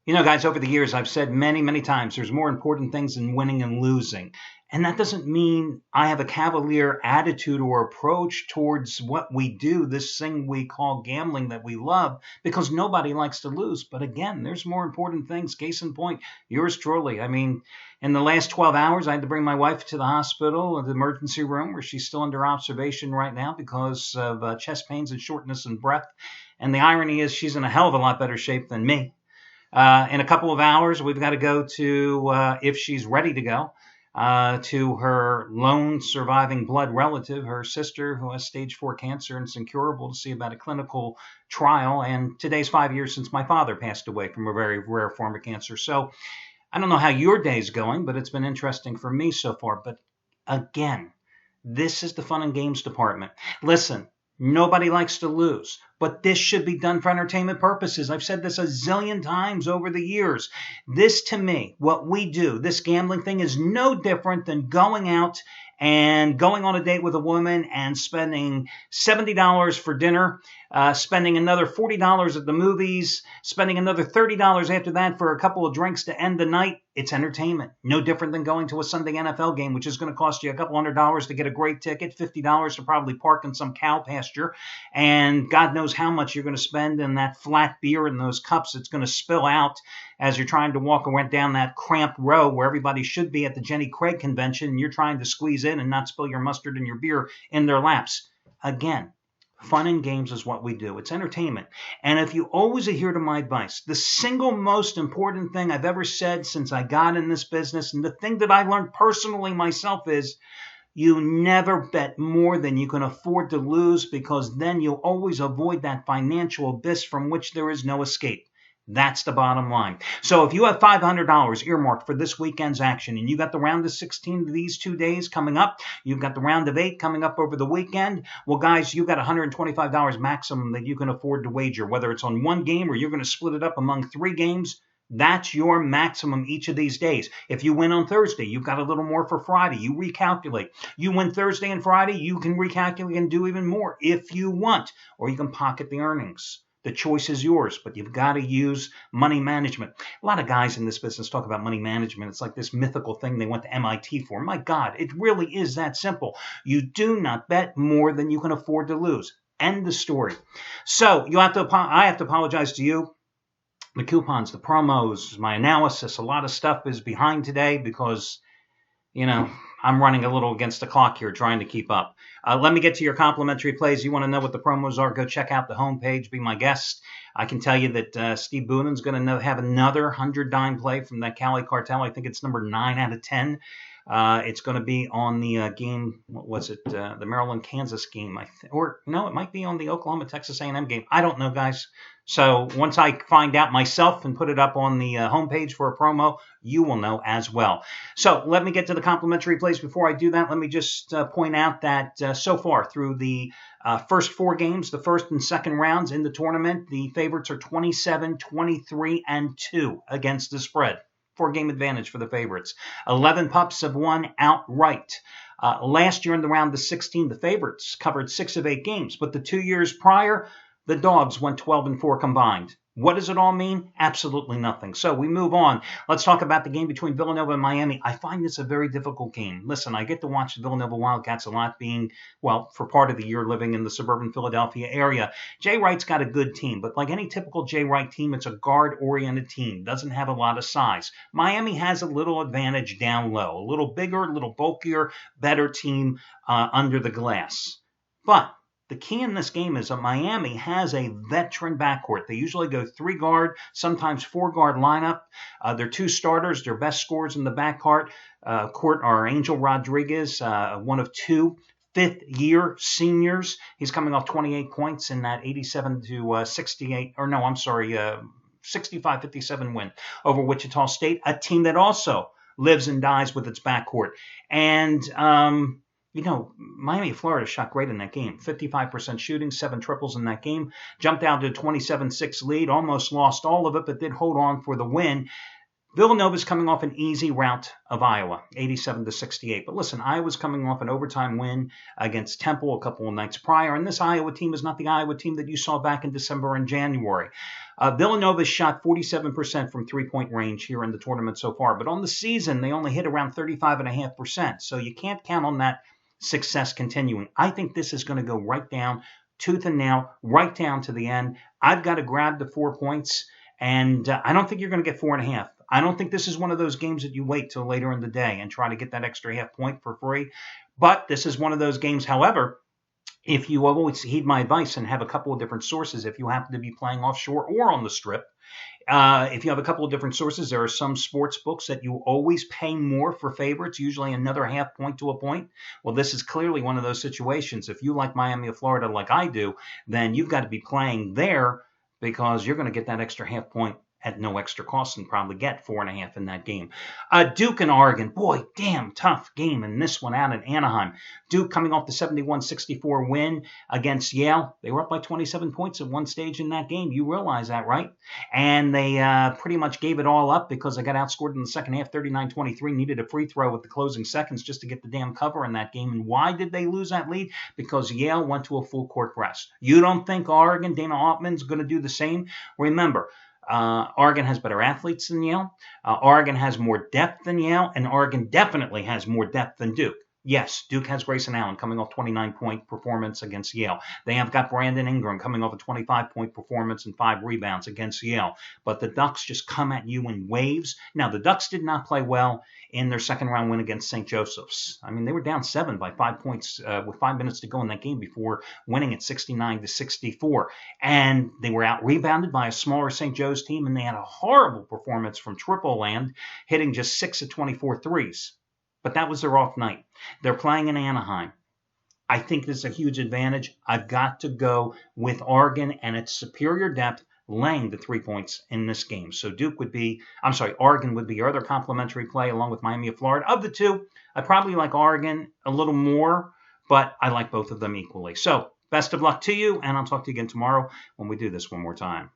You know, guys, over the years, I've said many, many times there's more important things than winning and losing. And that doesn't mean I have a cavalier attitude or approach towards what we do, this thing we call gambling that we love, because nobody likes to lose. But again, there's more important things. Case in point, yours truly. I mean, in the last 12 hours, I had to bring my wife to the hospital, the emergency room, where she's still under observation right now because of chest pains and shortness in breath. And the irony is she's in a hell of a lot better shape than me. In a couple of hours, we've got to go to, if she's ready to go, to her lone surviving blood relative, her sister, who has stage 4 cancer and is incurable, to see about a clinical trial. And today's 5 years since my father passed away from a very rare form of cancer. So I don't know how your day's going, but it's been interesting for me so far. But again, this is the fun and games department. Listen. Nobody likes to lose, but this should be done for entertainment purposes. I've said this a zillion times over the years. This, to me, what we do, this gambling thing, is no different than going out and going on a date with a woman and spending $70 for dinner, spending another $40 at the movies, spending another $30 after that for a couple of drinks to end the night. It's entertainment. No different than going to a Sunday NFL game, which is going to cost you a couple $100 to get a great ticket, $50 to probably park in some cow pasture, and God knows how much you're going to spend in that flat beer in those cups. It's going to spill out as you're trying to walk around down that cramped row where everybody should be at the Jenny Craig convention, and you're trying to squeeze in and not spill your mustard and your beer in their laps. Again, fun and games is what we do. It's entertainment. And if you always adhere to my advice, the single most important thing I've ever said since I got in this business, and the thing that I learned personally myself, is you never bet more than you can afford to lose, because then you'll always avoid that financial abyss from which there is no escape. That's the bottom line. So if you have $500 earmarked for this weekend's action, and you got the round of 16 these 2 days coming up, you've got the round of 8 coming up over the weekend, well, guys, you've got $125 maximum that you can afford to wager, whether it's on one game or you're going to split it up among 3 games. That's your maximum each of these days. If you win on Thursday, you've got a little more for Friday. You recalculate. You win Thursday and Friday, you can recalculate and do even more if you want, or you can pocket the earnings. The choice is yours, but you've got to use money management. A lot of guys in this business talk about money management. It's like this mythical thing they went to MIT for. My God, it really is that simple. You do not bet more than you can afford to lose. End the story. So I have to apologize to you. The coupons, the promos, my analysis, a lot of stuff is behind today because, I'm running a little against the clock here trying to keep up. Let me get to your complimentary plays. You want to know what the promos are, go check out the homepage, be my guest. I can tell you that Steve Boonan's going to have another 100-dime play from that Cali Cartel. I think it's number 9 out of 10. It's going to be on the game, what was it, the Maryland-Kansas game, it might be on the Oklahoma-Texas A&M game. I don't know, guys. So once I find out myself and put it up on the homepage for a promo, you will know as well. So let me get to the complimentary plays. Before I do that, let me just point out that so far through the first 4 games, the first and second rounds in the tournament, the favorites are 27, 23, and 2 against the spread. 4-game advantage for the favorites. 11 pups have won outright. Last year in the round of 16, the favorites covered 6 of 8 games, but the 2 years prior, the dogs went 12-4 combined. What does it all mean? Absolutely nothing. So we move on. Let's talk about the game between Villanova and Miami. I find this a very difficult game. Listen, I get to watch the Villanova Wildcats a lot, being, for part of the year living in the suburban Philadelphia area. Jay Wright's got a good team, but like any typical Jay Wright team, it's a guard-oriented team. Doesn't have a lot of size. Miami has a little advantage down low. A little bigger, a little bulkier, better team under the glass. But the key in this game is that Miami has a veteran backcourt. They usually go 3-guard, sometimes 4-guard lineup. Their 2 starters, their best scorers in the backcourt are Angel Rodriguez, one of 2 fifth-year seniors. He's coming off 28 points in that 65-57 win over Wichita State, a team that also lives and dies with its backcourt. And Miami, Florida shot great in that game. 55% shooting, 7 triples in that game. Jumped out to a 27-6 lead, almost lost all of it, but did hold on for the win. Villanova's coming off an easy rout of Iowa, 87-68. But listen, Iowa's coming off an overtime win against Temple a couple of nights prior, and this Iowa team is not the Iowa team that you saw back in December and January. Villanova shot 47% from three-point range here in the tournament so far, but on the season, they only hit around 35.5%. So you can't count on that success continuing. I think this is going to go right down, tooth and nail, right down to the end. I've got to grab the 4 points, and I don't think you're going to get 4.5. I don't think this is one of those games that you wait till later in the day and try to get that extra half point for free. But this is one of those games, however, if you always heed my advice and have a couple of different sources, if you happen to be playing offshore or on the strip, if you have a couple of different sources, there are some sports books that you always pay more for favorites, usually another half point to a point. Well, this is clearly one of those situations. If you like Miami of Florida like I do, then you've got to be playing there because you're going to get that extra half point at no extra cost and probably get 4.5 in that game. Duke and Oregon, boy, damn tough game in this one out in Anaheim. Duke coming off the 71-64 win against Yale. They were up by 27 points at one stage in that game. You realize that, right? And they pretty much gave it all up because they got outscored in the second half, 39-23, needed a free throw with the closing seconds just to get the damn cover in that game. And why did they lose that lead? Because Yale went to a full court press. You don't think Oregon, Dana Altman's going to do the same? Remember, Oregon has better athletes than Yale. Oregon has more depth than Yale, and Oregon definitely has more depth than Duke. Yes, Duke has Grayson Allen coming off 29-point performance against Yale. They have got Brandon Ingram coming off a 25-point performance and 5 rebounds against Yale. But the Ducks just come at you in waves. Now, the Ducks did not play well in their second-round win against St. Joseph's. I mean, they were down 7 by 5 points with 5 minutes to go in that game before winning at 69-64. And they were out-rebounded by a smaller St. Joe's team, and they had a horrible performance from Triple Land, hitting just 6 of 24 threes. But that was their off night. They're playing in Anaheim. I think this is a huge advantage. I've got to go with Oregon and its superior depth laying the 3 points in this game. So Oregon would be your other complimentary play along with Miami of Florida. Of the two, I probably like Oregon a little more, but I like both of them equally. So best of luck to you, and I'll talk to you again tomorrow when we do this one more time.